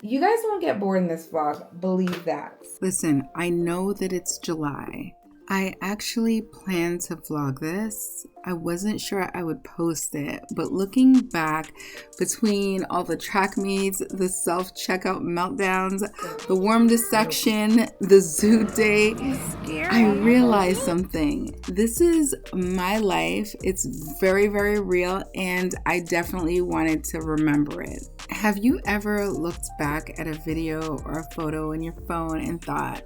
You guys won't get bored in this vlog, believe that. Listen, I know that it's July. I actually planned to vlog this. I wasn't sure I would post it, but looking back between all the track meets, the self-checkout meltdowns, the warm dissection, the zoo day, I realized something. This is my life. It's very, very real, and I definitely wanted to remember it. Have you ever looked back at a video or a photo in your phone and thought,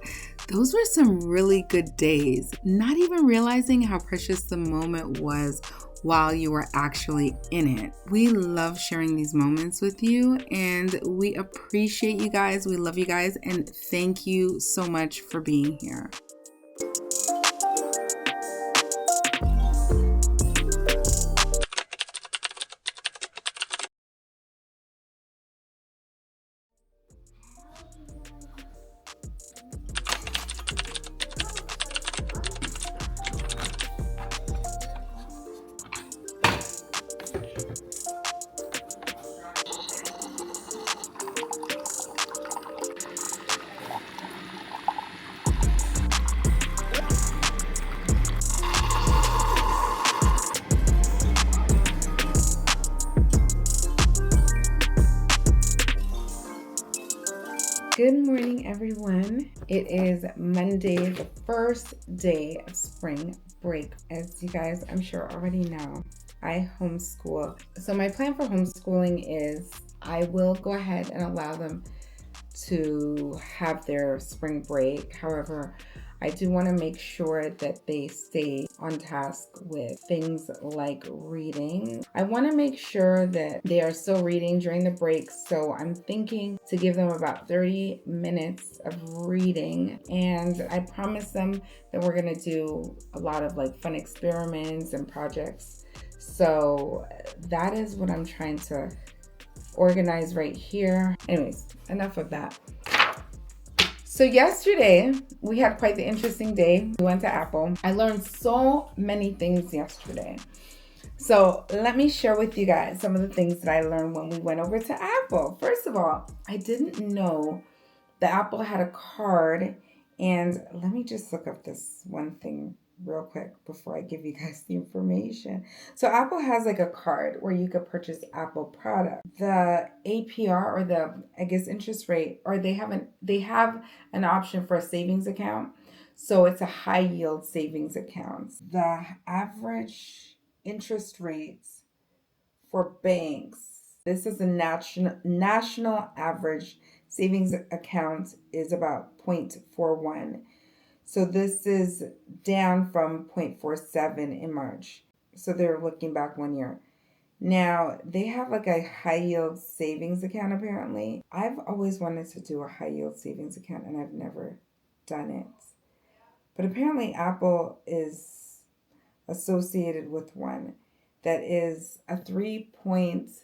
those were some really good days, not even realizing how precious the moment was while you were actually in it? We love sharing these moments with you, and we appreciate you guys. We love you guys, and thank you so much for being here. Good morning, everyone. It is Monday, the first day of spring break. As you guys, I'm sure already know, I homeschool. So my plan for homeschooling is I will go ahead and allow them to have their spring break. However, I do want to make sure that they stay on task with things like reading. I want to make sure that they are still reading during the break. So I'm thinking to give them about 30 minutes of reading. And I promise them that we're going to do a lot of like fun experiments and projects. So that is what I'm trying to organize right here. Anyways, enough of that. So yesterday, we had quite the interesting day. We went to Apple. I learned so many things yesterday. So let me share with you guys some of the things that I learned when we went over to Apple. First of all, I didn't know that Apple had a card. And let me just look up this one thing real quick before I give you guys the information. So Apple has like a card where you could purchase Apple products. The APR, or the, I guess, interest rate, or they have an option for a savings account. So it's a high yield savings account. The average interest rates for banks, this is a national average savings account, is about 0.41. So this is down from 0.47 in March. So they're looking back 1 year. Now, they have like a high yield savings account apparently. I've always wanted to do a high yield savings account and I've never done it. But apparently Apple is associated with one that is a 3.5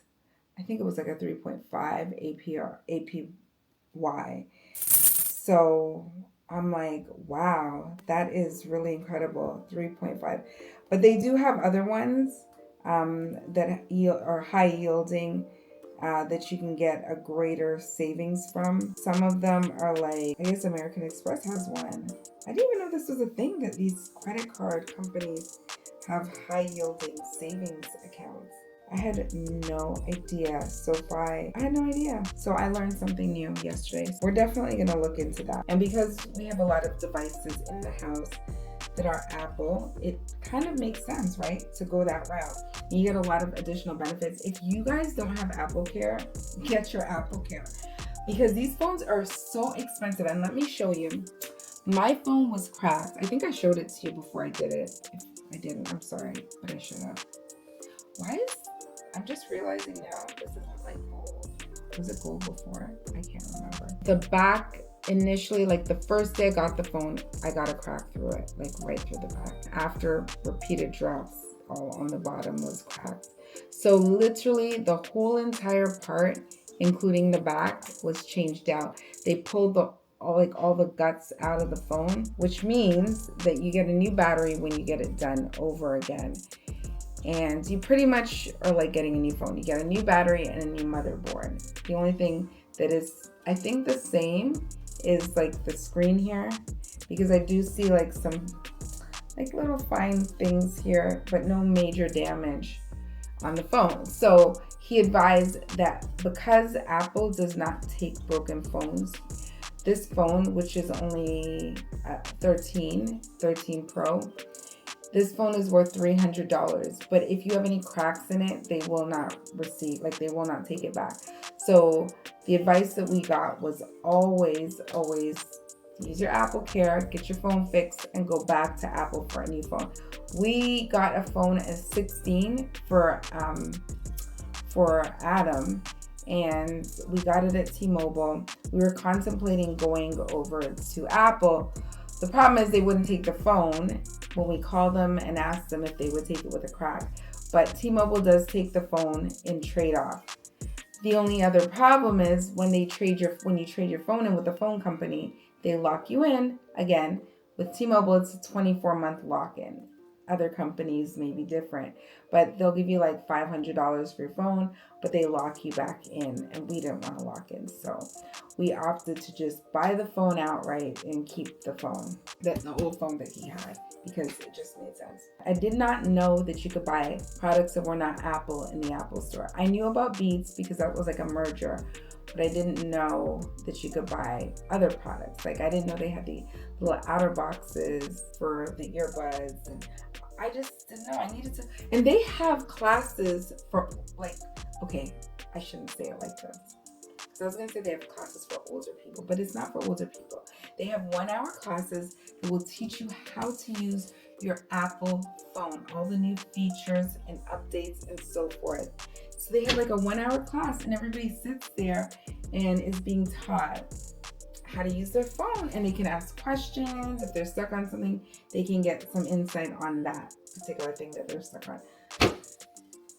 APY. So I'm like, wow, that is really incredible, 3.5. But they do have other ones that are high yielding, that you can get a greater savings from. Some of them are like, I guess American Express has one. I didn't even know this was a thing, that these credit card companies have high yielding savings accounts. I had no idea. I had no idea. So I learned something new yesterday. We're definitely going to look into that. And because we have a lot of devices in the house that are Apple, it kind of makes sense, right, to go that route. And you get a lot of additional benefits. If you guys don't have Apple Care, get your Apple Care, because these phones are so expensive. And let me show you. My phone was cracked. I think I showed it to you before I did it. If I didn't, I'm sorry, but I should have. I'm just realizing now, this isn't like gold. Was it gold before? I can't remember. The back, initially, like the first day I got the phone, I got a crack through it, like right through the back. After repeated drops, all on the bottom was cracked. So literally the whole entire part, including the back, was changed out. They pulled all the guts out of the phone, which means that you get a new battery when you get it done over again. And you pretty much are like getting a new phone. You get a new battery and a new motherboard. The only thing that is, I think, the same is like the screen here, because I do see like some like little fine things here, but no major damage on the phone. So he advised that because Apple does not take broken phones, this phone, which is only 13 Pro, this phone is worth $300. But if you have any cracks in it, they will not they will not take it back. So the advice that we got was always use your Apple Care, get your phone fixed, and go back to Apple for a new phone. We got a phone at 16 for Adam, and we got it at T-Mobile. We were contemplating going over to Apple. The problem is they wouldn't take the phone when we called them and asked them if they would take it with a crack. But T-Mobile does take the phone in trade-off. The only other problem is when you trade your phone in with the phone company, they lock you in. Again, with T-Mobile, it's a 24-month lock-in. Other companies may be different, but they'll give you like $500 for your phone, but they lock you back in, and we didn't want to lock in. So we opted to just buy the phone outright and keep the phone, the old phone that he had, because it just made sense. I did not know that you could buy products that were not Apple in the Apple store. I knew about Beats because that was like a merger, but I didn't know that you could buy other products. Like I didn't know they had the little outer boxes for the earbuds, and I just didn't know. I needed to. And they have classes for like, okay, I shouldn't say it like this. So I was going to say they have classes for older people, but it's not for older people. They have 1-hour classes that will teach you how to use your Apple phone, all the new features and updates and so forth. So they have like a 1-hour class, and everybody sits there and is being taught how to use their phone, and they can ask questions. If they're stuck on something, they can get some insight on that particular thing that they're stuck on.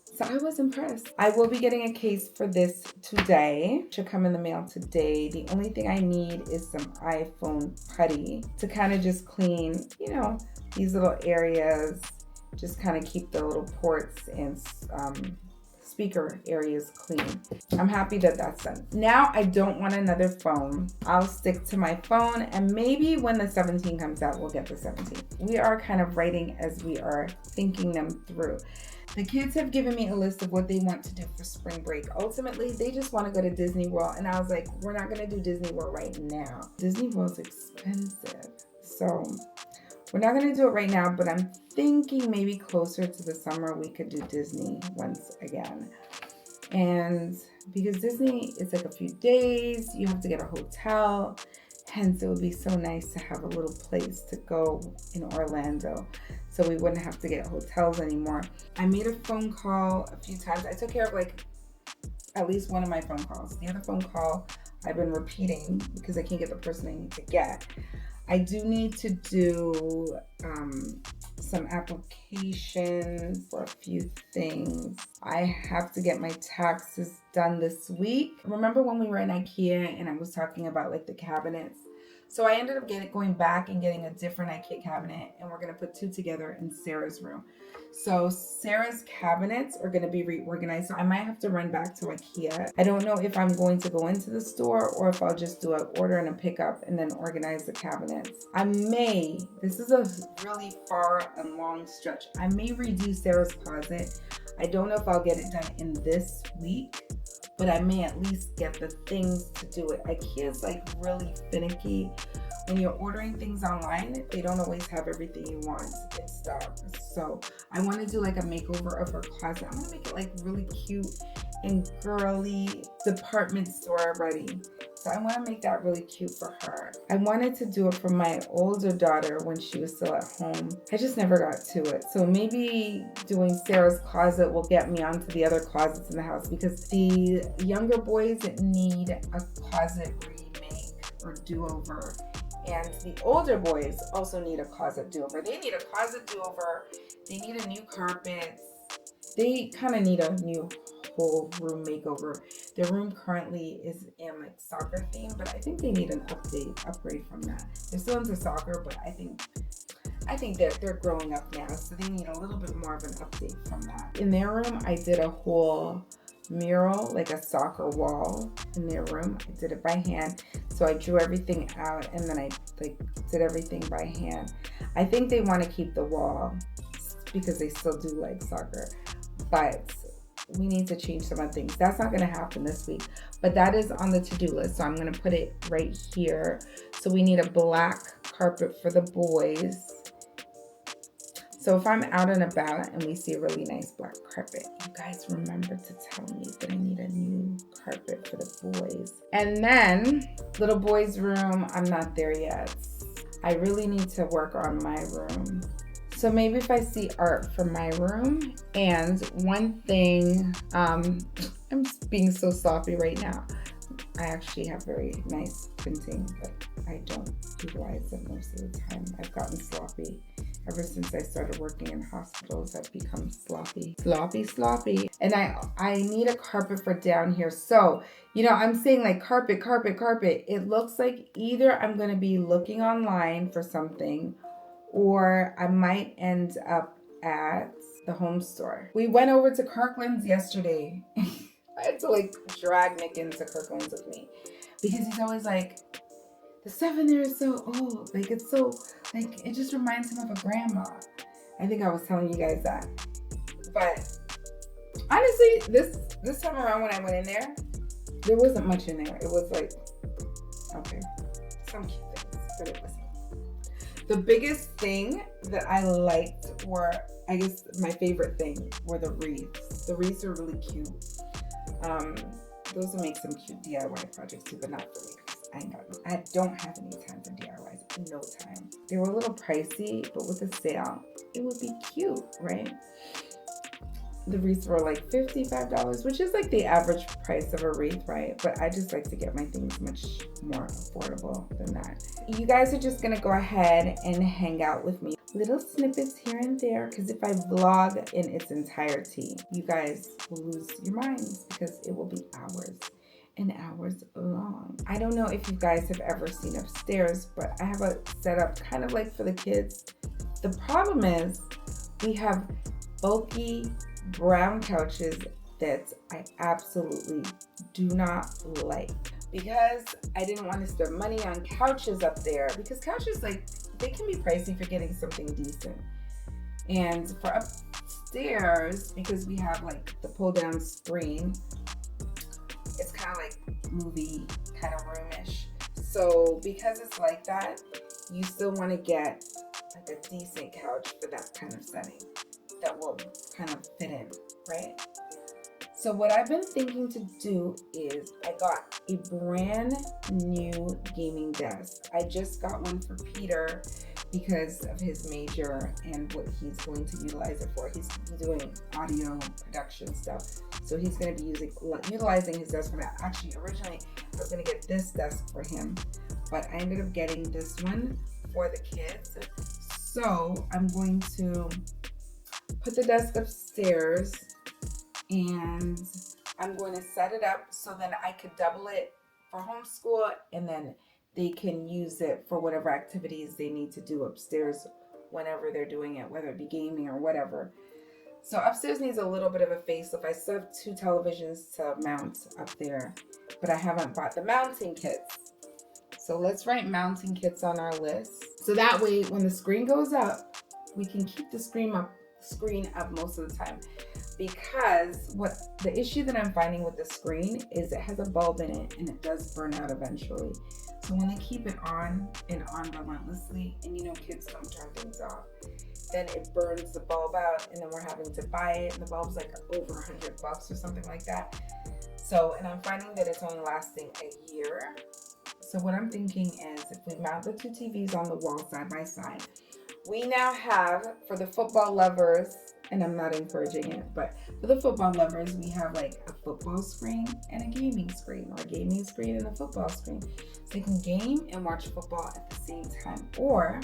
So I was impressed. I will be getting a case for this today. It should come in the mail today. The only thing I need is some iPhone putty to kind of just clean, these little areas, just kind of keep the little ports and speaker areas clean. I'm happy that that's done. Now I don't want another phone. I'll stick to my phone, and maybe when the 17 comes out, we'll get the 17. We are kind of writing as we are thinking them through. The kids have given me a list of what they want to do for spring break. Ultimately, they just want to go to Disney World, and I was like, we're not going to do Disney World right now. Disney World's expensive, so we're not going to do it right now, but I'm thinking maybe closer to the summer we could do Disney once again. And because Disney is like a few days, you have to get a hotel. Hence, it would be so nice to have a little place to go in Orlando, so we wouldn't have to get hotels anymore. I made a phone call a few times. I took care of like at least one of my phone calls. The other phone call I've been repeating because I can't get the person I need to get. I do need to do some applications for a few things. I have to get my taxes done this week. Remember when we were in IKEA and I was talking about like the cabinets? So I ended up going back and getting a different IKEA cabinet, and we're going to put two together in Sarah's room. So Sarah's cabinets are going to be reorganized. So I might have to run back to IKEA. I don't know if I'm going to go into the store or if I'll just do an order and a pickup and then organize the cabinets. This is a really far and long stretch. I may redo Sarah's closet. I don't know if I'll get it done in this week, but I may at least get the things to do it. IKEA's like really finicky. When you're ordering things online, they don't always have everything you want in stock. So I want to do like a makeover of her closet. I'm going to make it like really cute and girly, department store ready. So I want to make that really cute for her. I wanted to do it for my older daughter when she was still at home. I just never got to it. So maybe doing Sarah's closet will get me onto the other closets in the house, because the younger boys need a closet remake or do-over. And the older boys also need a closet do-over. They need a closet do-over. They need a new carpet. They kind of need a new whole room makeover. Their room currently is in like soccer theme, but I think they need an upgrade from that. They're still into soccer, but I think they're growing up now, so they need a little bit more of an update from that. In their room, I did a whole mural, like a soccer wall in their room. I did it by hand. So I drew everything out and then I did everything by hand. I think they want to keep the wall because they still do like soccer, but we need to change some of the things. That's not going to happen this week, but that is on the to-do list. So I'm going to put it right here. So we need a black carpet for the boys. So if I'm out and about and we see a really nice black carpet, you guys remember to tell me that I need a new carpet for the boys. And then little boy's room, I'm not there yet. I really need to work on my room. So maybe if I see art for my room. And one thing, I'm being so sloppy right now. I actually have very nice printing, but I don't utilize it most of the time. I've gotten sloppy. Ever since I started working in hospitals, I've become sloppy. And I need a carpet for down here. So, you know, I'm saying like carpet. It looks like either I'm going to be looking online for something or I might end up at the home store. We went over to Kirkland's yesterday. I had to like drag Nick into Kirkland's with me because he's always like, the stuff in there is so old. Like it's so, like it just reminds him of a grandma. I think I was telling you guys that. But honestly, this time around when I went in there wasn't much in there. It was like, okay, some cute things, but it wasn't. The biggest thing that I liked were, I guess my favorite thing were the wreaths. The wreaths are really cute. Those will make some cute DIY projects too, but not for me. I don't have any time for DIYs. No time. They were a little pricey, but with a sale, it would be cute, right? The wreaths were like $55, which is like the average price of a wreath, right? But I just like to get my things much more affordable than that. You guys are just gonna go ahead and hang out with me. Little snippets here and there, because if I vlog in its entirety, you guys will lose your minds because it will be hours and hours long. I don't know if you guys have ever seen upstairs, but I have a setup kind of like for the kids. The problem is we have bulky brown couches that I absolutely do not like because I didn't want to spend money on couches up there because couches, like, they can be pricey for getting something decent. And for upstairs, because we have like the pull down screen, it's kind of like movie kind of roomish. So because it's like that, you still want to get like a decent couch for that kind of setting that will kind of fit in, right? So what I've been thinking to do is I got a brand new gaming desk. I just got one for Peter because of his major and what he's going to utilize it for. He's doing audio production stuff. So he's going to be utilizing his desk for that. Actually, originally, I was going to get this desk for him, but I ended up getting this one for the kids. So I'm going to put the desk upstairs and I'm going to set it up so then I could double it for homeschool and then they can use it for whatever activities they need to do upstairs whenever they're doing it, whether it be gaming or whatever. So upstairs needs a little bit of a facelift. I still have 2 televisions to mount up there, but I haven't bought the mounting kits. So let's write mounting kits on our list. So that way, when the screen goes up, we can keep the screen up most of the time. Because what the issue that I'm finding with the screen is it has a bulb in it and it does burn out eventually. So when they keep it on and on relentlessly, and you know kids don't turn things off, then it burns the bulb out and then we're having to buy it and the bulb's like over $100 or something like that. So, and I'm finding that it's only lasting a year. So what I'm thinking is if we mount the 2 TVs on the wall side by side, we now have, for the football lovers, and I'm not encouraging it, but for the football lovers, we have like a football screen and a gaming screen, or a gaming screen and a football screen. So they can game and watch football at the same time. Or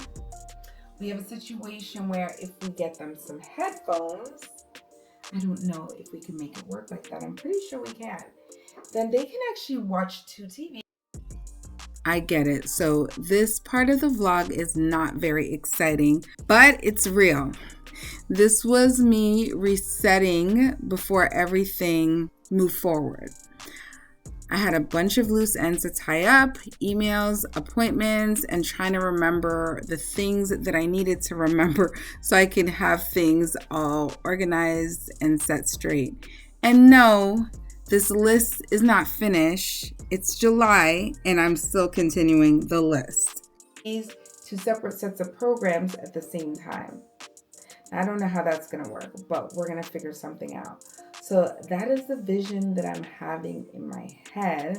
we have a situation where if we get them some headphones, I don't know if we can make it work like that. I'm pretty sure we can. Then they can actually watch 2 TVs. I get it. So this part of the vlog is not very exciting, but it's real. This was me resetting before everything move forward. I had a bunch of loose ends to tie up, emails, appointments, and trying to remember the things that I needed to remember so I can have things all organized and set straight. And no, this list is not finished. It's July, and I'm still continuing the list. These two separate sets of programs at the same time. I don't know how that's going to work, but we're going to figure something out. So that is the vision that I'm having in my head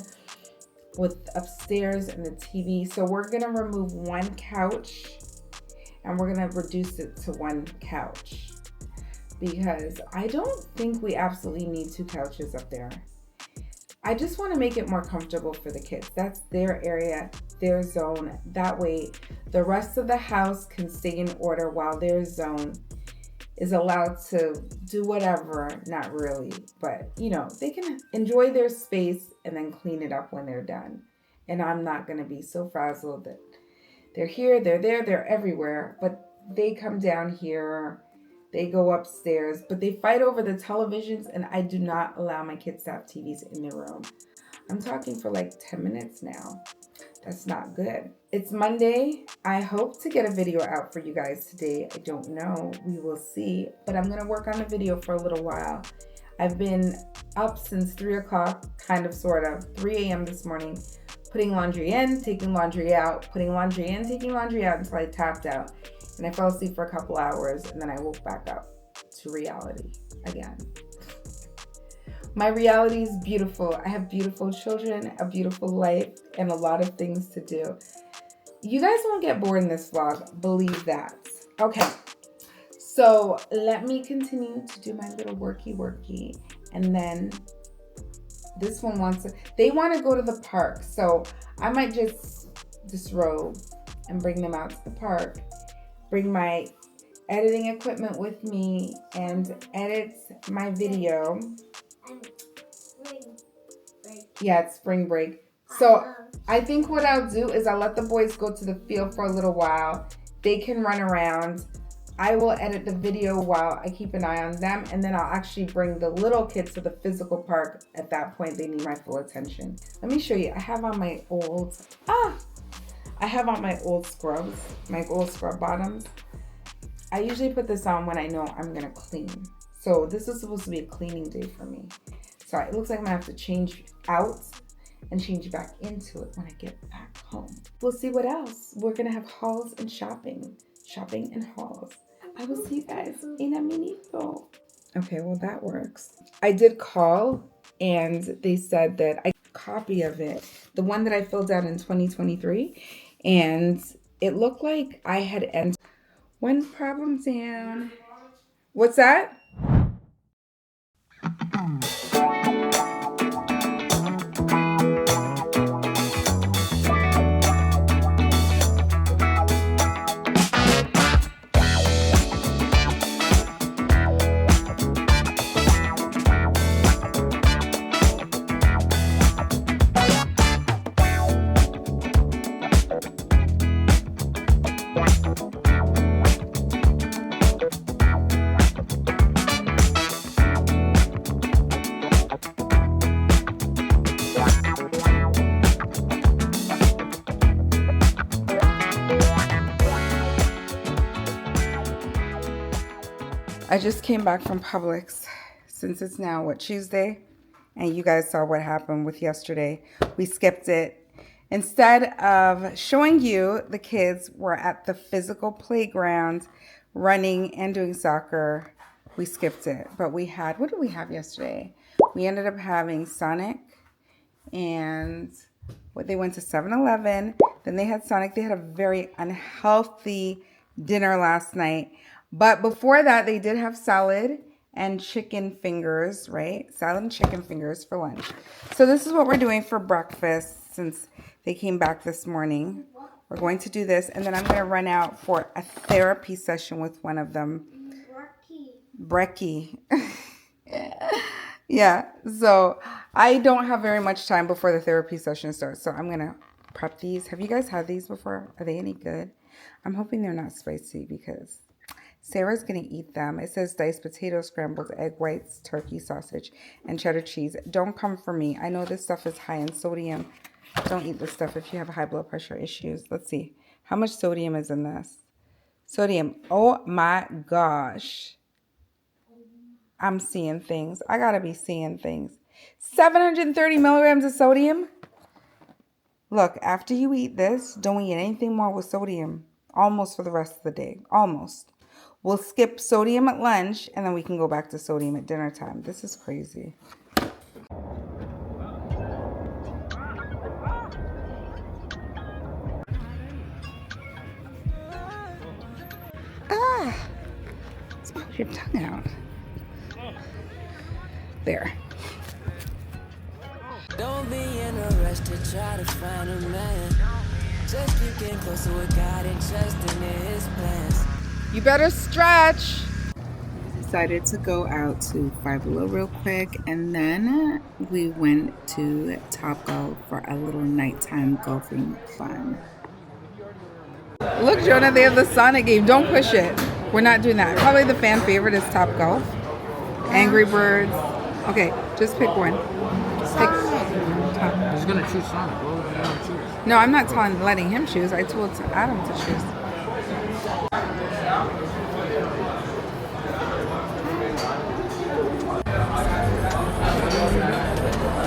with upstairs and the TV. So we're going to remove one couch and we're going to reduce it to one couch because I don't think we absolutely need two couches up there. I just want to make it more comfortable for the kids. That's their area, their zone. That way the rest of the house can stay in order while their zone is allowed to do whatever, not really, but they can enjoy their space and then clean it up when they're done. And I'm not going to be so frazzled that they're here, they're there, they're everywhere, but they come down here, they go upstairs, but they fight over the televisions, and I do not allow my kids to have TVs in their room. I'm talking for like 10 minutes now. That's not good. It's Monday. I hope to get a video out for you guys today. I don't know. We will see. But I'm going to work on the video for a little while. I've been up since 3 o'clock, kind of, sort of, 3 a.m. this morning, putting laundry in, taking laundry out, putting laundry in, taking laundry out until I tapped out. And I fell asleep for a couple hours, and then I woke back up to reality again. My reality is beautiful. I have beautiful children, a beautiful life, and a lot of things to do. You guys won't get bored in this vlog, believe that. Okay, so let me continue to do my little worky, and then this one they want to go to the park, so I might just disrobe and bring them out to the park, bring my editing equipment with me, and edit my video. Yeah, it's spring break. So I think what I'll do is I'll let the boys go to the field for a little while. They can run around. I will edit the video while I keep an eye on them, and then I'll actually bring the little kids to the physical park. At that point, they need my full attention. Let me show you. I have on my old scrubs, my old scrub bottoms. I usually put this on when I know I'm gonna clean. So this is supposed to be a cleaning day for me. So it looks like I'm gonna have to change out and change back into it when I get back home. We'll see what else. We're gonna have hauls and shopping and hauls. I will see you guys in a minito. Okay, well that works. I did call and they said that I copy of it, the one that I filled out in 2023, and it looked like I had entered one problem down. What's that? I just came back from Publix since it's now, Tuesday? And you guys saw what happened with yesterday. We skipped it. Instead of showing you, the kids were at the physical playground running and doing soccer. We skipped it. But we had, what did we have yesterday? We ended up having Sonic, and they went to 7-Eleven. Then they had Sonic. They had a very unhealthy dinner last night. But before that, they did have salad and chicken fingers, right? Salad and chicken fingers for lunch. So this is what we're doing for breakfast since they came back this morning. We're going to do this, and then I'm going to run out for a therapy session with one of them. Brekkie. Yeah, so I don't have very much time before the therapy session starts, so I'm going to prep these. Have you guys had these before? Are they any good? I'm hoping they're not spicy because Sarah's gonna eat them. It says diced potatoes, scrambled egg whites, turkey sausage, and cheddar cheese. Don't come for me. I know this stuff is high in sodium. Don't eat this stuff if you have high blood pressure issues. Let's see. How much sodium is in this? Sodium. Oh my gosh. I'm seeing things. I gotta be seeing things. 730 milligrams of sodium. Look, after you eat this, don't eat anything more with sodium. Almost for the rest of the day. Almost. We'll skip sodium at lunch, and then we can go back to sodium at dinner time. This is crazy. Ah! Put your tongue out. There. Don't be in a rush to try to find a man. Just keep getting closer with God and trusting in his plans. You better stretch. Decided to go out to Five Below real quick, and then we went to Topgolf for a little nighttime golfing fun. Look, Jonah, they have the Sonic game. Don't push it. We're not doing that. Probably the fan favorite is Topgolf. Angry Birds. Okay, just pick one. Pick. He's gonna choose Sonic. What would you want to choose? No, I'm not letting him choose. I told Adam to choose.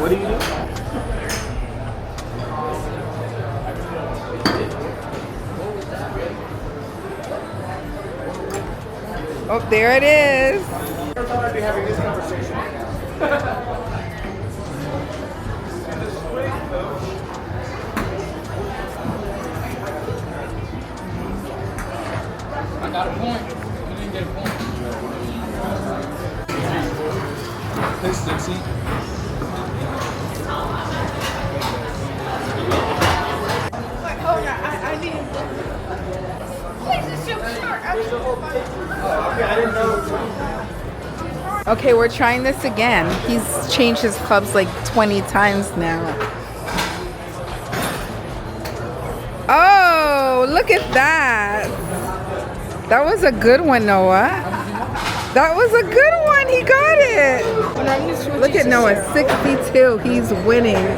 What do you do? Oh, there it is. I thought I'd be having this conversation. I got a point. You didn't get a point. Hey, Stixie. Hold on, I need. Please, it's too short. Okay, we're trying this again. He's changed his clubs like 20 times now. Oh, look at that. That was a good one, Noah. That was a good one. He got it. Look at Noah, 62. He's winning.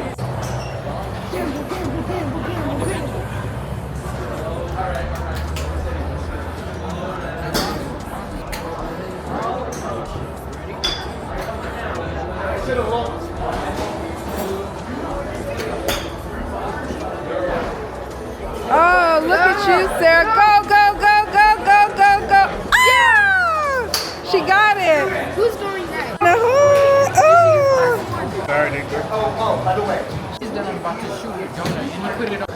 Oh, look at you, Sarah. Go, go, go, go, go, go, go. Yeah! She got it. Who's going next? Oh. Sorry, Nick. Oh, by the way. He's done about to shoot your donut and he put it on.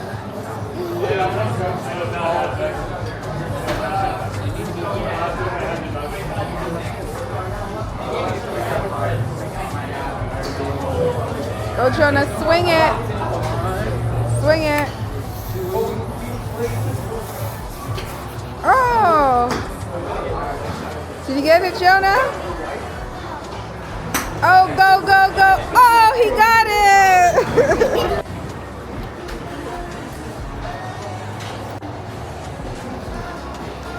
Go, Jonah. Swing it. Swing it. Oh. Did you get it, Jonah? Oh, go, go, go. Oh, he got it.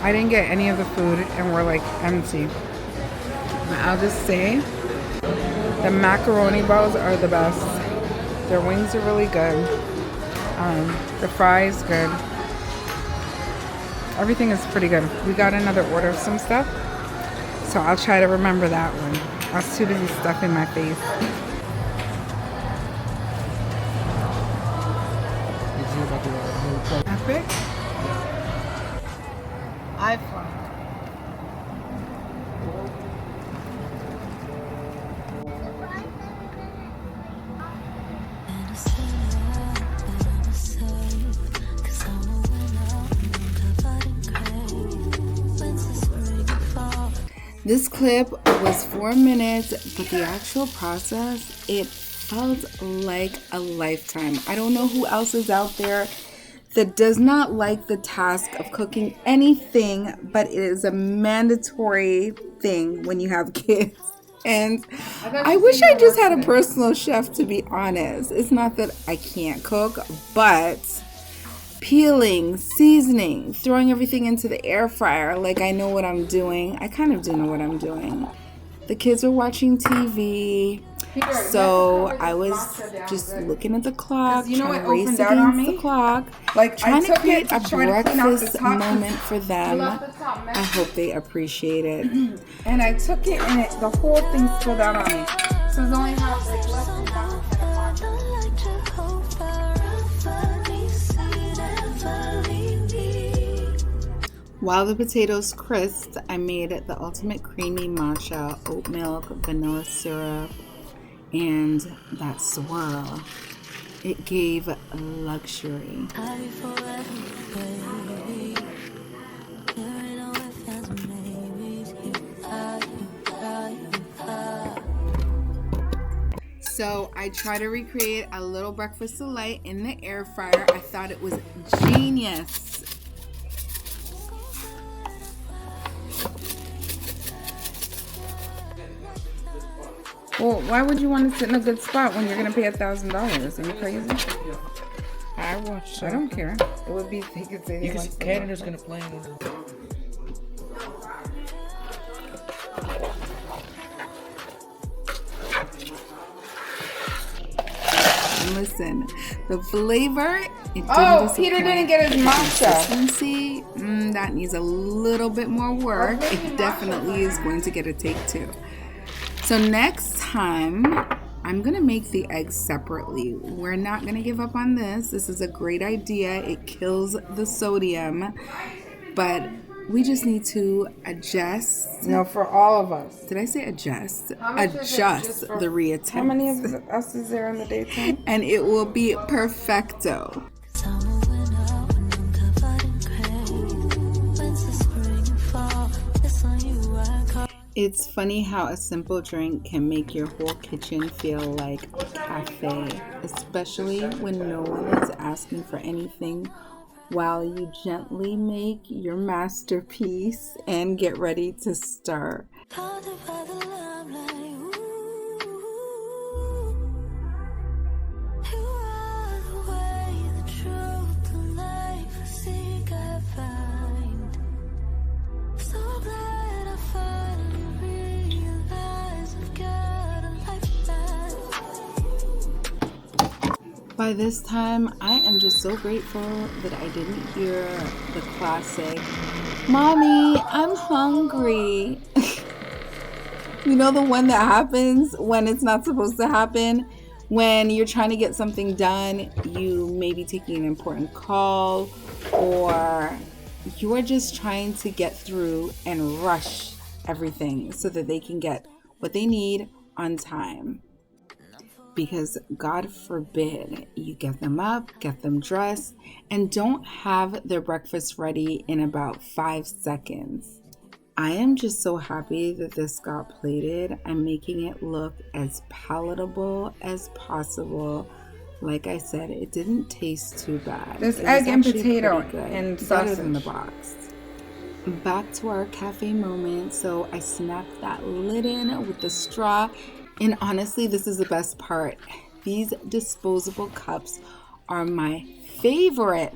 I didn't get any of the food and we're like empty. I'll just say the macaroni balls are the best. Their wings are really good. The fries good. Everything is pretty good. We got another order of some stuff, so I'll try to remember that one. I was too busy stuffing my face. Epic. iPhone. This clip was 4 minutes, but the actual process, it felt like a lifetime. I don't know who else is out there that does not like the task of cooking anything, but it is a mandatory thing when you have kids. And I wish I just had a personal chef, to be honest. It's not that I can't cook, but peeling, seasoning, throwing everything into the air fryer like I know what I'm doing. I kind of do know what I'm doing. The kids were watching TV, so I was just looking at the clock, trying to race against the clock, trying to create a breakfast moment for them. I hope they appreciate it. And I took it and the whole thing spilled out on me. So there's only half left in that. While the potatoes crisped, I made the ultimate creamy matcha, oat milk, vanilla syrup, and that swirl. It gave luxury. So I tried to recreate a little breakfast delight in the air fryer. I thought it was genius. Well, why would you want to sit in a good spot when you're going to pay $1,000? Are you crazy? I watched. I don't care. It would be, they could say Canada's going to play in it. Listen, the flavor, it didn't Oh, Peter didn't get his matcha. Consistency, that needs a little bit more work. It definitely is going to get a take 2. So next time, I'm going to make the eggs separately. We're not going to give up on this. This is a great idea. It kills the sodium, but we just need to adjust. No, for all of us. Did I say adjust? Adjust the reattempts. How many of us is there in the daytime? And it will be perfecto. It's funny how a simple drink can make your whole kitchen feel like a cafe, especially when no one is asking for anything while you gently make your masterpiece and get ready to start. By this time, I am just so grateful that I didn't hear the classic, "Mommy, I'm hungry." You know, the one that happens when it's not supposed to happen? When you're trying to get something done, you may be taking an important call, or you're just trying to get through and rush everything so that they can get what they need on time. Because God forbid you get them up, get them dressed, and don't have their breakfast ready in about 5 seconds. I am just so happy that this got plated. I'm making it look as palatable as possible. Like I said, it didn't taste too bad. There's egg and potato and and better sausage than the box. Back to our cafe moment. So I snapped that lid in with the straw. And honestly, this is the best part. These disposable cups are my favorite.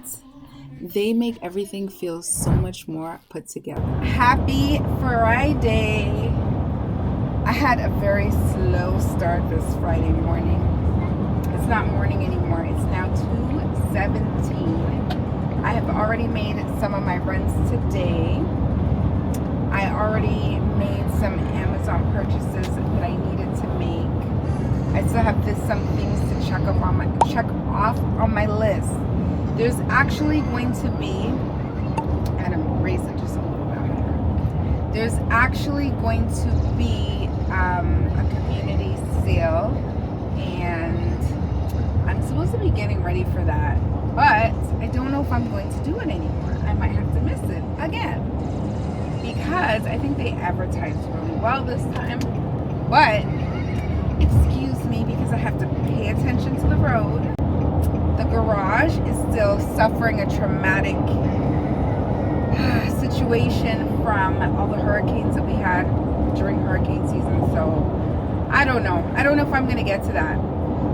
They make everything feel so much more put together. Happy Friday. I had a very slow start this Friday morning. It's not morning anymore. It's now 2:17. I have already made some of my runs today. I already made some Amazon purchases that I needed to make. I still have some things to check off on my list. There's actually going to be, Adam, raise it just a little bit higher. There's actually going to be a community sale, and I'm supposed to be getting ready for that, but I don't know if I'm going to do it anymore. I might have to miss it again, because I think they advertised really well this time. But excuse me, because I have to pay attention to the road. The garage is still suffering a traumatic situation from all the hurricanes that we had during hurricane season. So I don't know if I'm going to get to that.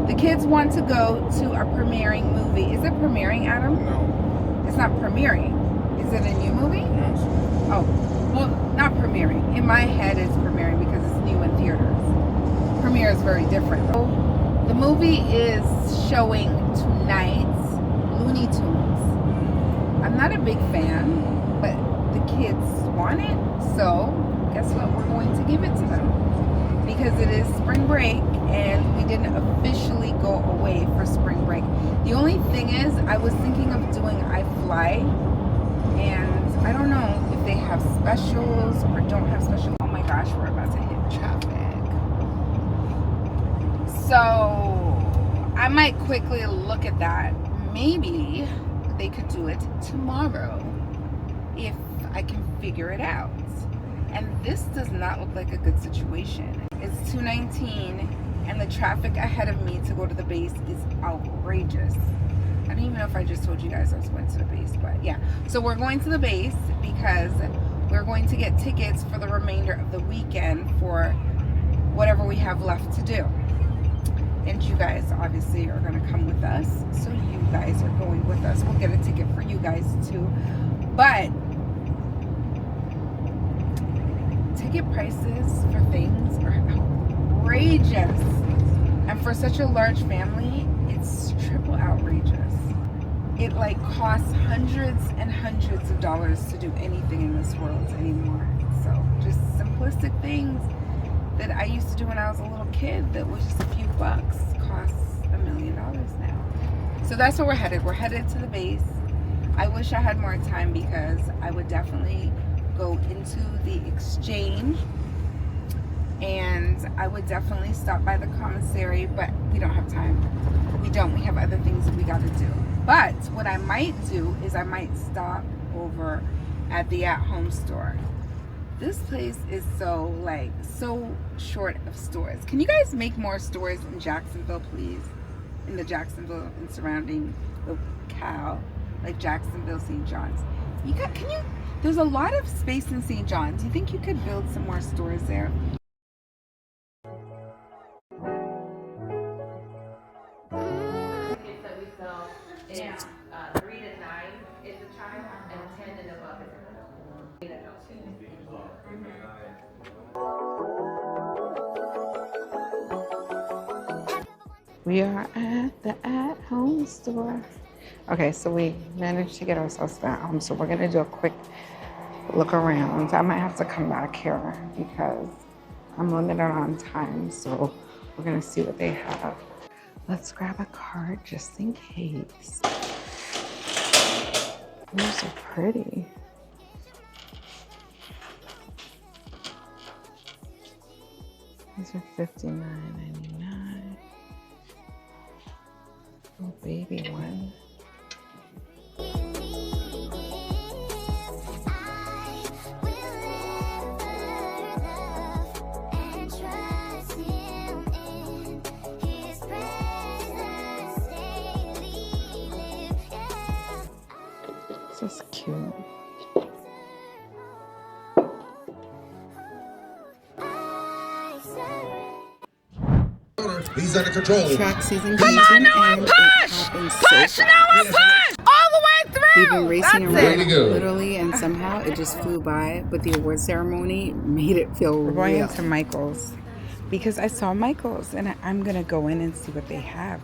The kids want to go to a premiering movie. Is it premiering, Adam? No. It's not premiering. Is it a new movie? Oh, well, not premiering. In my head, it's premiering because it's new in theaters. Premiere is very different. So, the movie is showing tonight's Looney Tunes. I'm not a big fan, but the kids want it, so guess what? We're going to give it to them because it is spring break and we didn't officially go away for spring break. The only thing is, I was thinking of doing iFly, and I don't know if they have specials or don't have specials. Oh my gosh, we're about to hit traffic. So I might quickly look at that. Maybe they could do it tomorrow if I can figure it out. And this does not look like a good situation. It's 2:19 and the traffic ahead of me to go to the base is outrageous. I don't even know if I just told you guys I was going to the base, but yeah. So we're going to the base because we're going to get tickets for the remainder of the weekend for whatever we have left to do. And you guys obviously are going to come with us. So you guys are going with us. We'll get a ticket for you guys too. But ticket prices for things are outrageous. And for such a large family, it's triple outrageous. It like costs hundreds and hundreds of dollars to do anything in this world anymore. So just simplistic things that I used to do when I was a little kid that was just a few bucks costs $1 million now. So that's where we're headed. We're headed to the base. I wish I had more time because I would definitely go into the exchange and I would definitely stop by the commissary, but we don't have time. We have other things that we got to do. But what I might do is I might stop over at the at-home store. This place is so short of stores. Can you guys make more stores in Jacksonville, please? In the Jacksonville and surrounding locale, like Jacksonville, St. John's. There's a lot of space in St. John's. Do you think you could build some more stores there? Yeah. 3 to 9 is a child, and 10 and above is an adult. We are at the at-home store. Okay, so we managed to get ourselves to the at-home, so we're gonna do a quick look around. I might have to come back here because I'm limited on time, so we're gonna see what they have. Let's grab a card just in case. These are pretty. These are $59.99. Oh, baby one. This is cute. He's under control. Track season came to an end. It happened so fast. All the way through! We've been racing That's around Way to go. literally, and somehow it just flew by. But the award ceremony made it feel We're going real. into Michael's because I saw Michael's and I'm gonna go in and see what they have.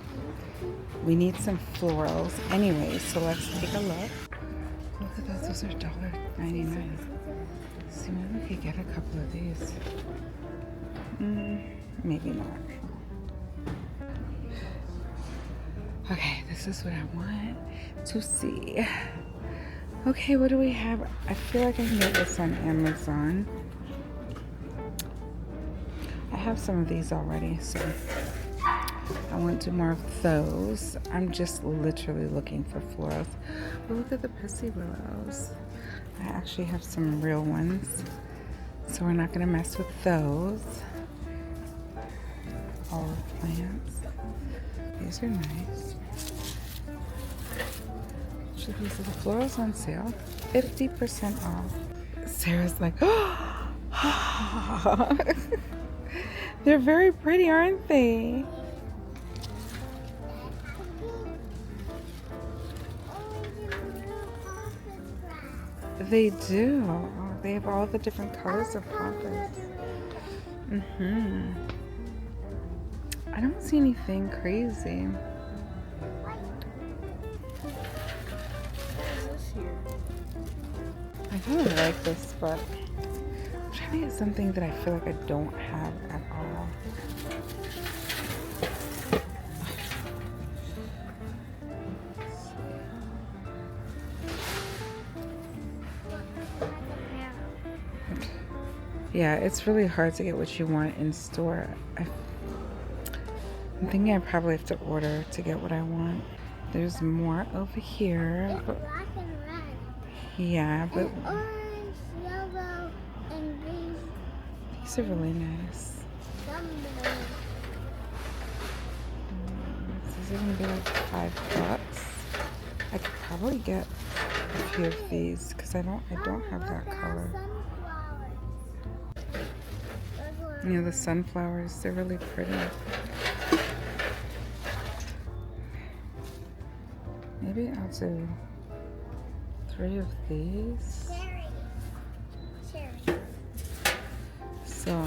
We need some florals anyway, so let's take a look. Look at those are $1.99. See, maybe we could get a couple of these. Maybe not. Okay, this is what I want to see. Okay, what do we have? I feel like I can get this on Amazon. I have some of these already, so I want to do more of those. I'm just literally looking for florals. Oh, look at the pussy willows. I actually have some real ones, so we're not gonna mess with those. All plants. These are nice. Actually, these are the florals on sale. 50% off. Sarah's like, oh. They're very pretty, aren't they? They do. Oh, they have all the different colors of poppers. I don't see anything crazy. I kind of like this, but I'm trying to get something that I feel like I don't have at all. Yeah, it's really hard to get what you want in store. I'm thinking I probably have to order to get what I want. There's more over here. It's black and red. Yeah, but and orange, yellow, and green. These are really nice. These are gonna be like $5. I could probably get a few of these because I don't have that color. Yeah, the sunflowers, they're really pretty. Maybe I'll do 3 of these. Cherry. So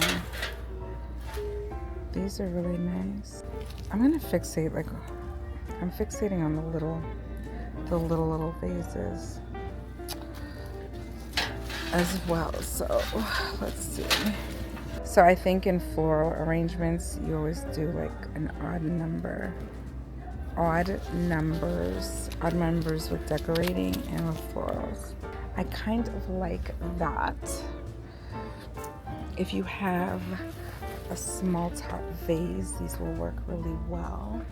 these are really nice. I'm gonna fixate, like, I'm fixating on the little vases as well. So let's see. So I think in floral arrangements, you always do like an odd numbers with decorating and with florals. I kind of like that. If you have a small top vase, these will work really well.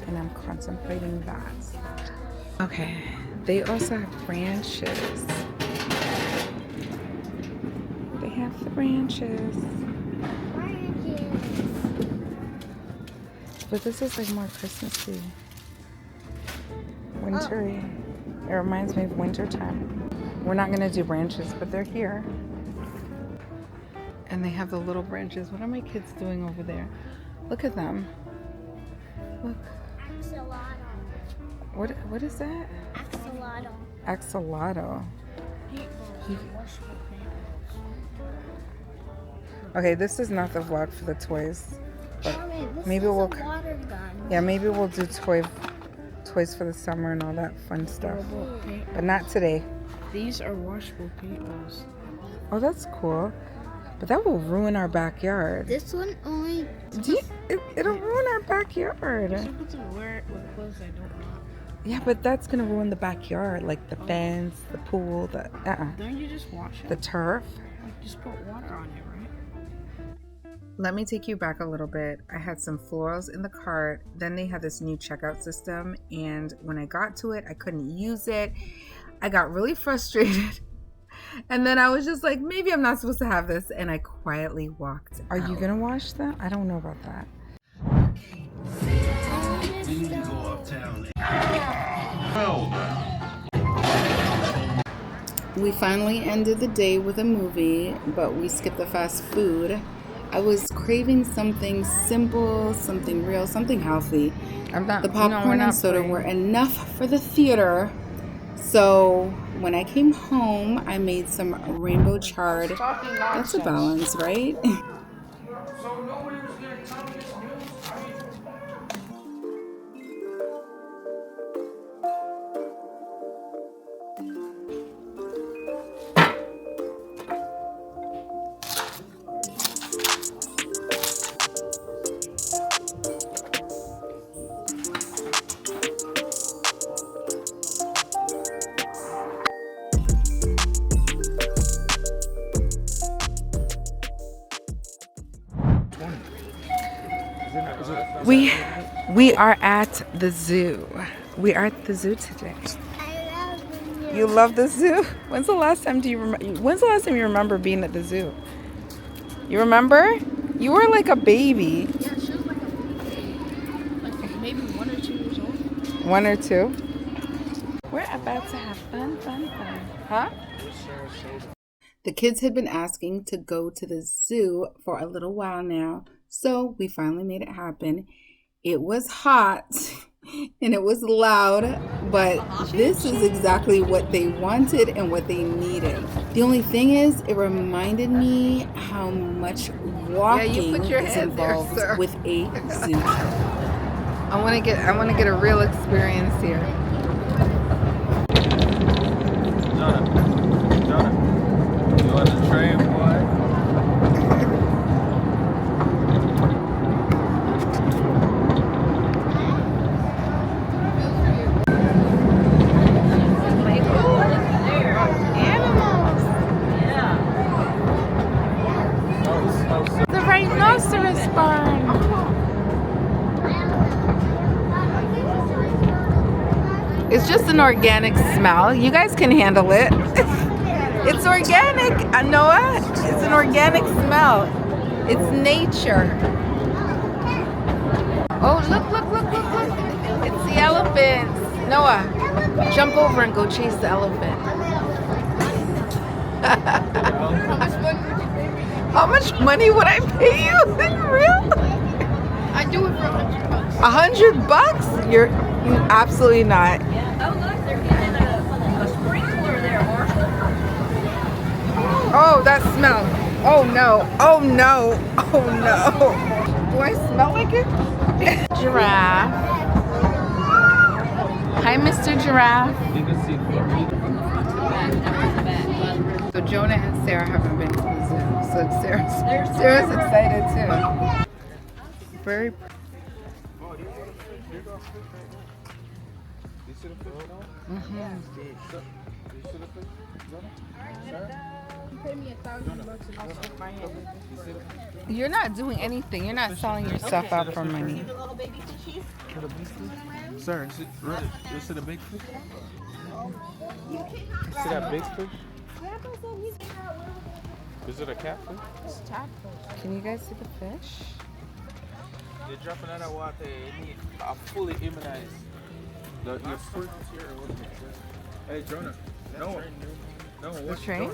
And I'm contemplating that. Okay, they also have branches. They have the branches. But this is like more Christmassy. Wintry. It reminds me of winter time. We're not gonna do branches, but they're here. And they have the little branches. What are my kids doing over there? Look at them. Look. Axolotl. What is that? Axolotl. Axolotl. Okay, this is not the vlog for the toys. But Mommy, this maybe is we'll a water gun. Yeah, maybe we'll do toys for the summer and all that fun stuff. But not today. These are washable paintballs. Oh, that's cool. But that will ruin our backyard. This one only. It'll ruin our backyard. Simple to wear it with clothes I don't want. Yeah, but that's gonna ruin the backyard, like the fence, the pool, Don't you just wash it? the turf. Like, just put water on it, right? Let me take you back a little bit. I had some florals in the cart. Then they had this new checkout system, and when I got to it, I couldn't use it. I got really frustrated. And then I was just like, maybe I'm not supposed to have this, and I quietly walked. Are you gonna wash them? I don't know about that. We finally ended the day with a movie, but we skipped the fast food. I was craving something simple, something real, something healthy. The popcorn and soda were enough for the theater. So when I came home, I made some rainbow chard. That's a balance, right? So nobody was gonna tell me this news. We are at the zoo. We are at the zoo today. I love the You love the zoo? When's the last time you remember being at the zoo? You remember? You were like a baby. Yeah, she was like a baby. Like maybe 1 or 2 years old. 1 or 2? We're about to have fun. Huh? The kids had been asking to go to the zoo for a little while now, so we finally made it happen. It was hot and it was loud, but this is exactly what they wanted and what they needed. The only thing is, it reminded me how much walking is involved with a zoo trip. I want to get a real experience here. Jonah, you on the train, boy? The rhinoceros barn. It's just an organic smell. You guys can handle it. It's organic, Noah. It's an organic smell. It's nature. Oh, look. It's the elephants. Noah, jump over and go chase the elephant. How much money would I pay you? Real? I do it for $100. $100? You're absolutely not. Oh, look, they're getting a sprinkler there, Marshall. Oh, that smell. Oh no. Do I smell like it? Giraffe. Hi, Mr. Giraffe. You can see. So Jonah and Sarah haven't been to the zoo. So Sarah's excited too. Very. You see the fish now? You see the fish? You pay me $1,000 and I'll stick my hand. You're not doing anything. You're not selling yourself out for money. Sir, you see the big fish? You see that big fish? Is it a catfish? Can you guys see the fish? They're dropping out of water. They need a fully immunized. Your fruit here. Hey, Jonah. No, The train?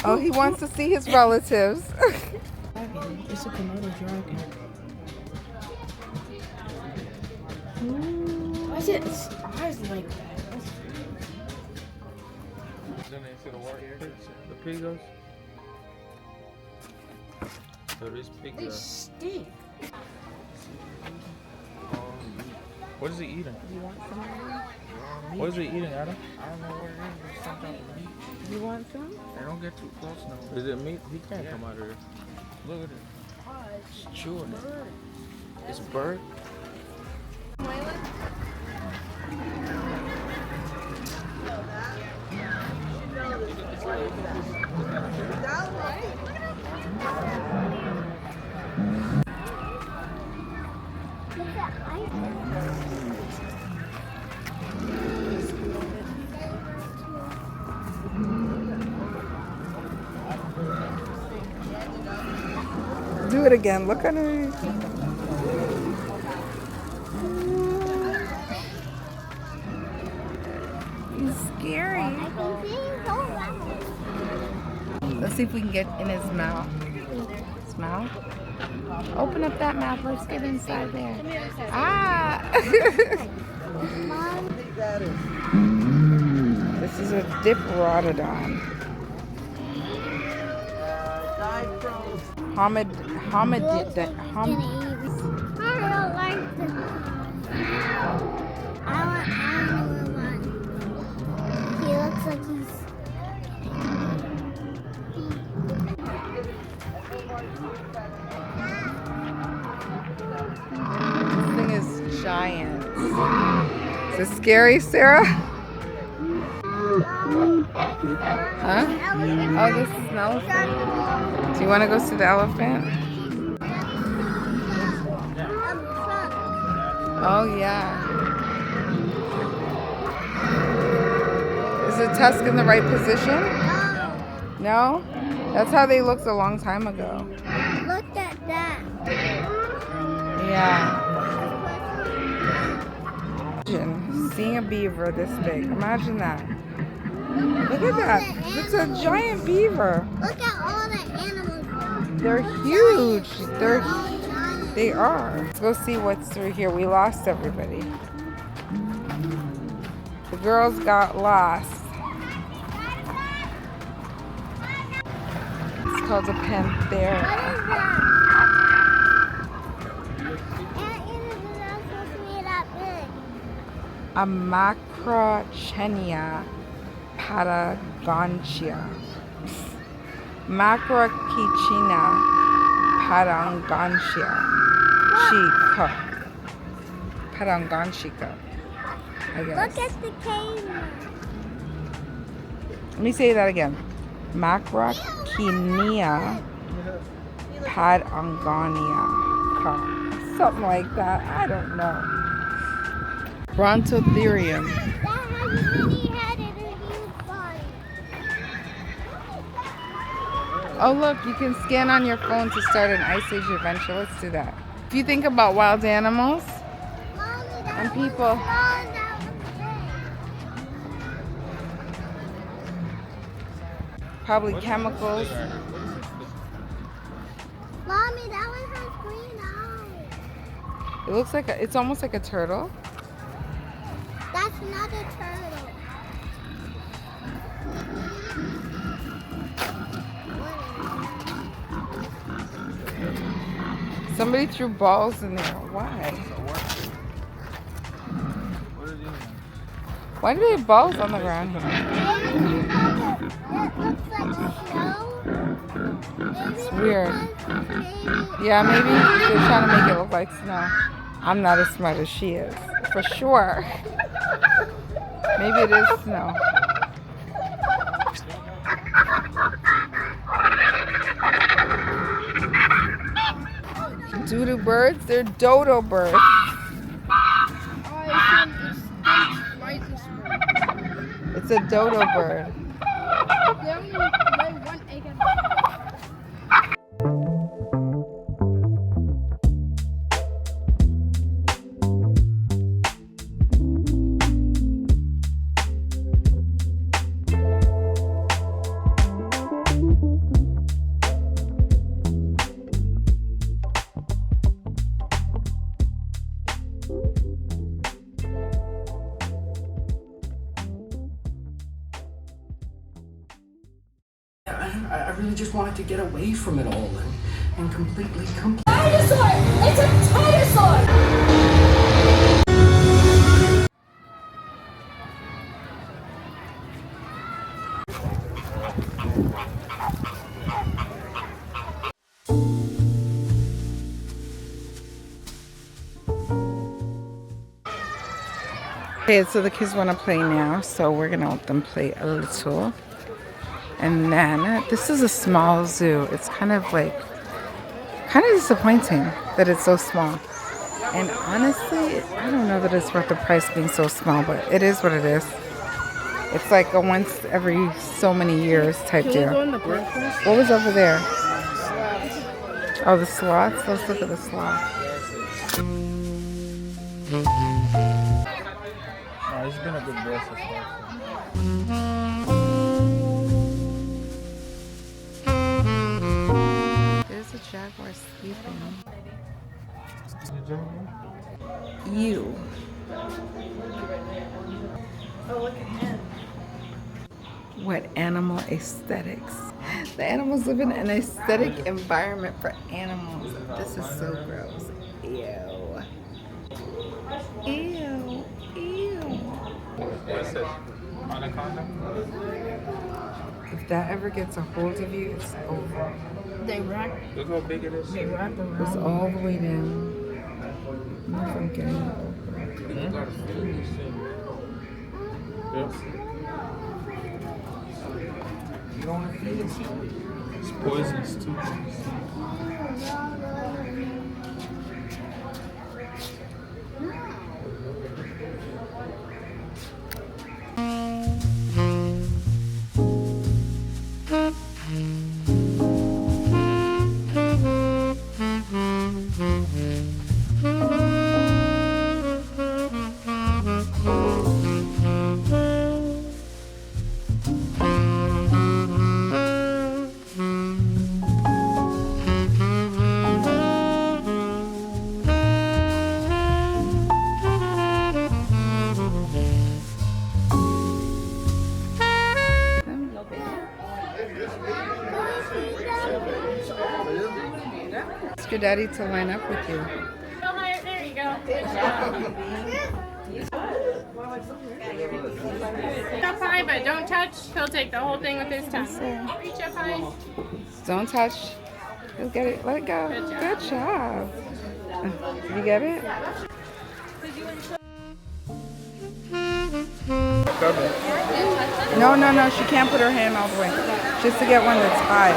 Oh, he wants to see his relatives. It's a Komodo dragon. Why is its eyes like that? Then they see the water. The pigos. So these pigs They are. stink. What is he eating? You want some? What is he eating, Adam? I don't know what it is. It's some type of meat. You want some? Hey, don't get too close now. Is it meat? He can't come out of here. Look at it. It's chewing it. It's a bird. Do it again. Look at her. He's scary. Let's see if we can get in his mouth. His mouth? Open up that mouth. Let's get inside there. Ah! This is a Diprotodon. I don't like this. I don't want. He looks like he's. This thing is giant. Is it scary, Sarah? Huh? Oh, this is an elephant. Do you want to go see the elephant? Oh, yeah. Is the tusk in the right position? No? That's how they looked a long time ago. Look at that. Yeah. Imagine seeing a beaver this big. Imagine that. Look at that. It's a giant beaver. Look at all the animals. They're huge. They are. Let's go see what's through here. We lost everybody. The girls got lost. It's called a Panthera. A Macrochenia paragonchia. Macrochenia paragonchia. Chica. Paragonchica. I guess. Look at the camera. Let me say that again. Macrochenia paragonia. Something like that. I don't know. Brontotherium. That has a mini head and a huge body. Oh look, you can scan on your phone to start an Ice Age adventure. Let's do that. If you think about wild animals Mommy, that and was people, long, that was big. probably chemicals. Mommy, that one has green eyes. It looks like it's almost like a turtle. That's not a turtle. Somebody threw balls in there. Why? Why do they have balls on the ground? It looks like snow. It's weird. Yeah, maybe they're trying to make it look like snow. I'm not as smart as she is, for sure. Maybe it is snow. Doodoo birds? They're dodo birds. It's a dodo bird. They only lay one egg at a I really just wanted to get away from it all and completely. Dinosaur! It's a dinosaur! Okay, so the kids want to play now, so we're gonna let them play a little. And then this is a small zoo. It's kind of disappointing that it's so small. And honestly, I don't know that it's worth the price being so small, but it is what it is. It's like a once every so many years type deal. What was over there? Oh, the sloths? Let's look at the sloths. No, he's been a good boy so far. There's a jaguar sleeping. You. Oh, look at him. What animal aesthetics? The animals live in an aesthetic environment for animals. This is so gross. Ew. Ew. Ew. What's it? Anaconda? If that ever gets a hold of you, it's over. They wrap. Look how big it is. They wrap around. It's all the way down. I'm not from getting it over. You gotta feel this thing. Yes. You don't want to feed it. It's poisonous too. Ask your daddy to line up with you. Go higher. There you go. Good job. Reach up high, but don't touch. He'll take the whole thing with his tongue. Reach up high. Don't touch. You'll get it. Let it go. Good job. You get it? No, no, no. She can't put her hand all the way. Just to get one that's high.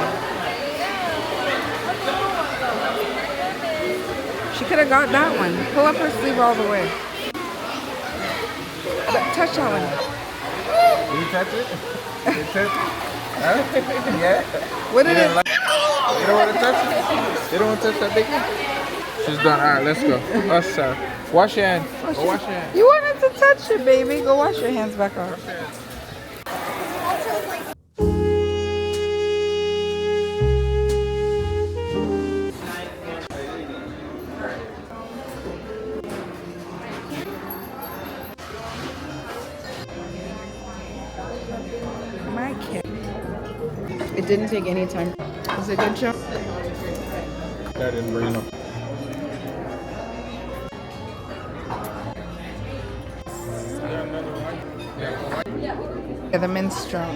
She could have got that one. Pull up her sleeve all the way. Touch that one. Did you touch it? Did you touch it? Huh? Yeah? What did it? You don't want to touch it? You don't want to touch that big one? She's done. All right, let's go. Us, sir. Wash your hand. Go wash your hand. You wanted to touch it, baby. Go wash your hands back off. My kid. It didn't take any time. Was it a good job? That didn't bring up. Yeah, the minstrel.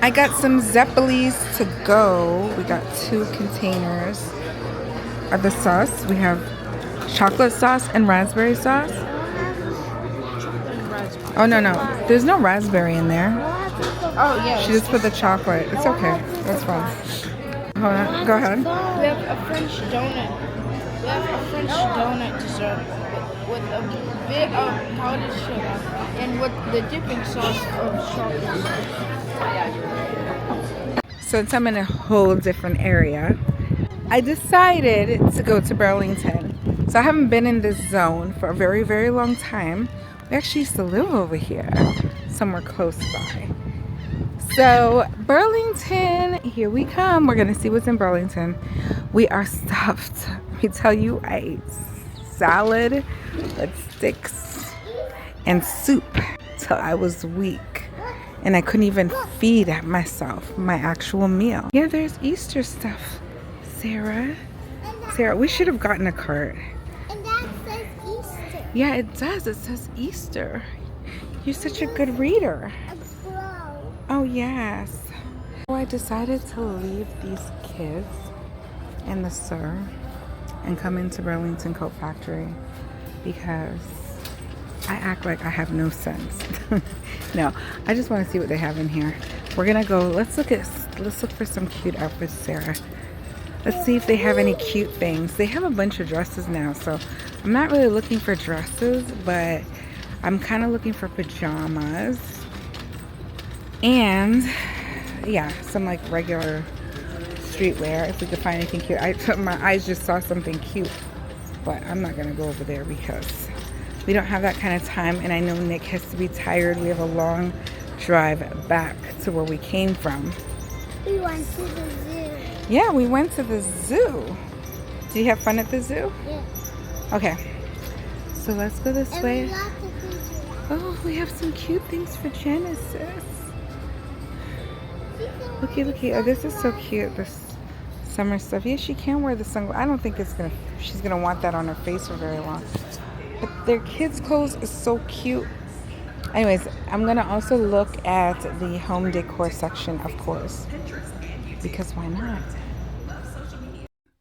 I got some Zeppelis to go. We got 2 containers of the sauce. We have chocolate sauce and raspberry sauce. Oh, no, no. There's no raspberry in there. Oh, yeah. She just put the chocolate. It's okay. That's fine. Hold on. Go ahead. We have a French donut. We have a French donut dessert with a bit of powdered sugar and with the dipping sauce of chocolate. Since I'm in a whole different area, I decided to go to Burlington. So I haven't been in this zone for a very, very long time. We actually used to live over here, somewhere close by. So Burlington, here we come. We're gonna see what's in Burlington. We are stuffed. Let me tell you, I ate salad with sticks and soup till I was weak. And I couldn't even feed myself my actual meal. Yeah, there's Easter stuff. Sarah, we should have gotten a cart. And that says Easter. Yeah, it does. It says Easter. You're such a good reader. Oh, yes. So I decided to leave these kids in the SUR and come into Burlington Coat Factory because I act like I have no sense. No, I just want to see what they have in here. We're gonna go. Let's look for some cute outfits, Sarah. Let's see if they have any cute things. They have a bunch of dresses now, so I'm not really looking for dresses, but I'm kind of looking for pajamas and yeah, some like regular streetwear if we could find anything cute. My eyes just saw something cute, but I'm not gonna go over there because we don't have that kind of time, and I know Nick has to be tired. We have a long drive back to where we came from. We went to the zoo. Yeah, we went to the zoo. Did you have fun at the zoo? Yeah. Okay. So let's go this way. We got the zoo. Oh, we have some cute things for Genesis. Looky, looky. Oh, this is so cute. This summer stuff. Yeah, she can wear the sunglasses. I don't think she's gonna want that on her face for very long. But their kids' clothes is so cute. Anyways, I'm gonna also look at the home decor section, of course, because why not?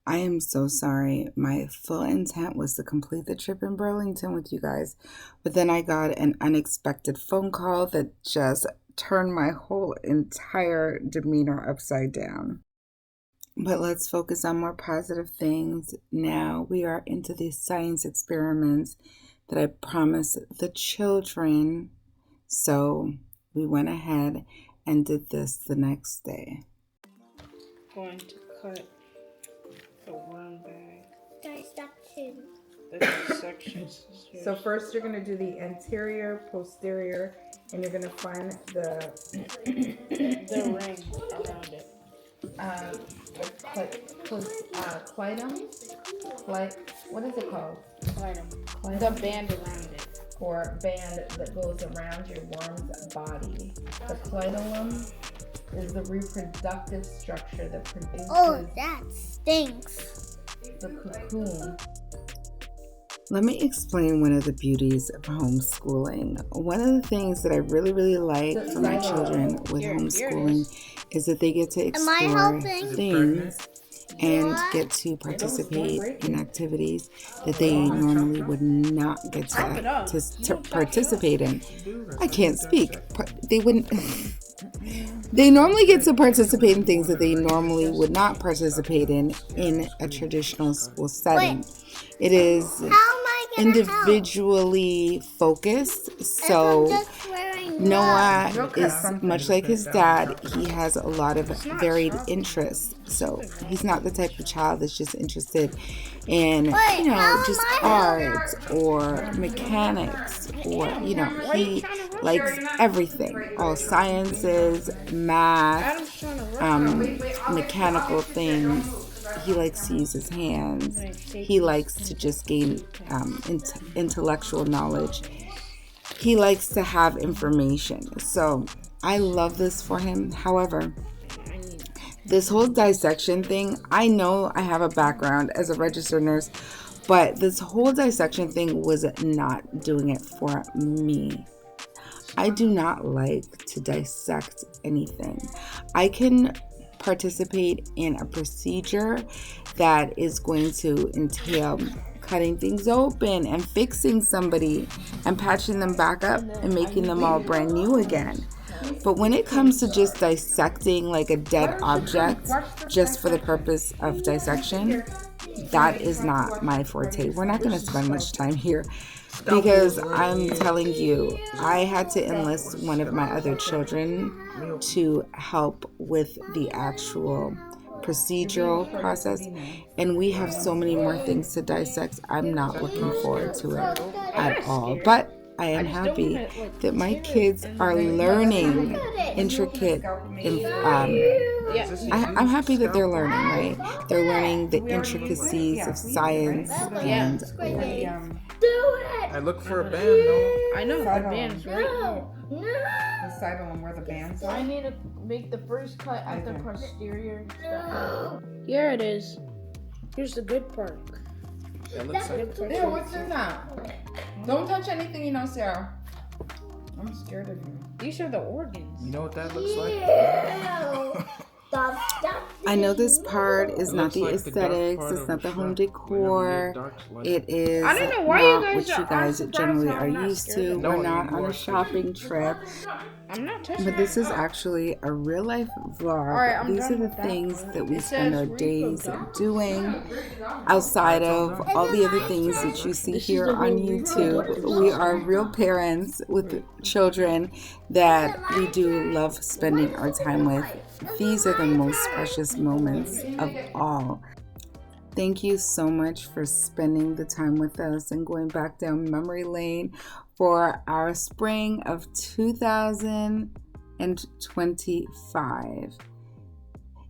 I am so sorry. My full intent was to complete the trip in Burlington with you guys, but then I got an unexpected phone call that just turned my whole entire demeanor upside down. But let's focus on more positive things. Now we are into these science experiments that I promised the children. So we went ahead and did this the next day. Going to cut the worm bag. Dissection. The sections. So first you're going to do the anterior, posterior, and you're going to find the ring around it. Clitum? Like, what is it called? The band around it. underscore band that goes around your worm's body. The clytolum is the reproductive structure that produces that stinks. the cocoon. Let me explain one of the beauties of homeschooling. One of the things that I really, really like for my children with homeschooling is that they get to explore things and get to participate in activities that they normally would not get to participate in. I can't speak. They wouldn't. They normally get to participate in things that they normally would not participate in a traditional school setting. It is individually focused, so Noah is much like his dad. He has a lot of varied interests, so he's not the type of child that's just interested in, just art or mechanics, or, he likes everything, all sciences, math, mechanical things. He likes to use his hands. He likes to just gain intellectual knowledge. He likes to have information. So I love this for him. However, this whole dissection thing, I know I have a background as a registered nurse, but this whole dissection thing was not doing it for me. I do not like to dissect anything. I can participate in a procedure that is going to entail cutting things open and fixing somebody and patching them back up and making them all brand new again. But when it comes to just dissecting like a dead object just for the purpose of dissection, that is not my forte. We're not going to spend much time here because I'm telling you, I had to enlist one of my other children to help with the actual procedural process, and we have so many more things to dissect. I'm not looking forward to it at all, but I am happy that my kids are learning intricate. I'm happy that they're learning, right? They're learning the intricacies of science and life. I look for a band, no? I know, the band's right here. The side one where the bands are. I need to make the first cut at the posterior. Here it is. Here's the good part. That looks like Yeah, what's in that? Don't touch anything, Sarah. I'm scared of you. These are the organs. You know what that looks like? I know this part is not the aesthetics, it's not the home decor, it is I don't know why not you guys what you guys generally are used to. We're not on a shopping trip. I'm not touching But this is actually a real life vlog. These are the things that we spend our days doing outside of all the other things that you see here on YouTube. We are real parents with children that we do love spending our time with. These are the most precious moments of all. Thank you so much for spending the time with us and going back down memory lane for our spring of 2025.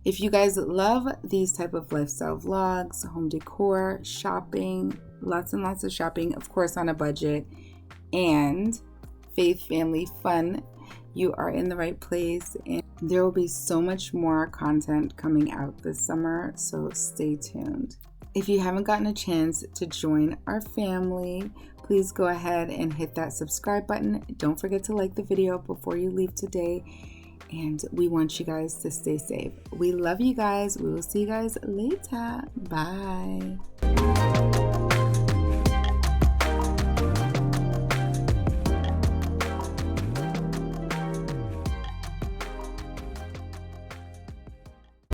If you guys love these type of lifestyle vlogs, home decor, shopping, lots and lots of shopping, of course on a budget, and faith, family, fun, you are in the right place. And there will be so much more content coming out this summer, so stay tuned. If you haven't gotten a chance to join our family, please go ahead and hit that subscribe button. Don't forget to like the video before you leave today. And we want you guys to stay safe. We love you guys. We will see you guys later. Bye.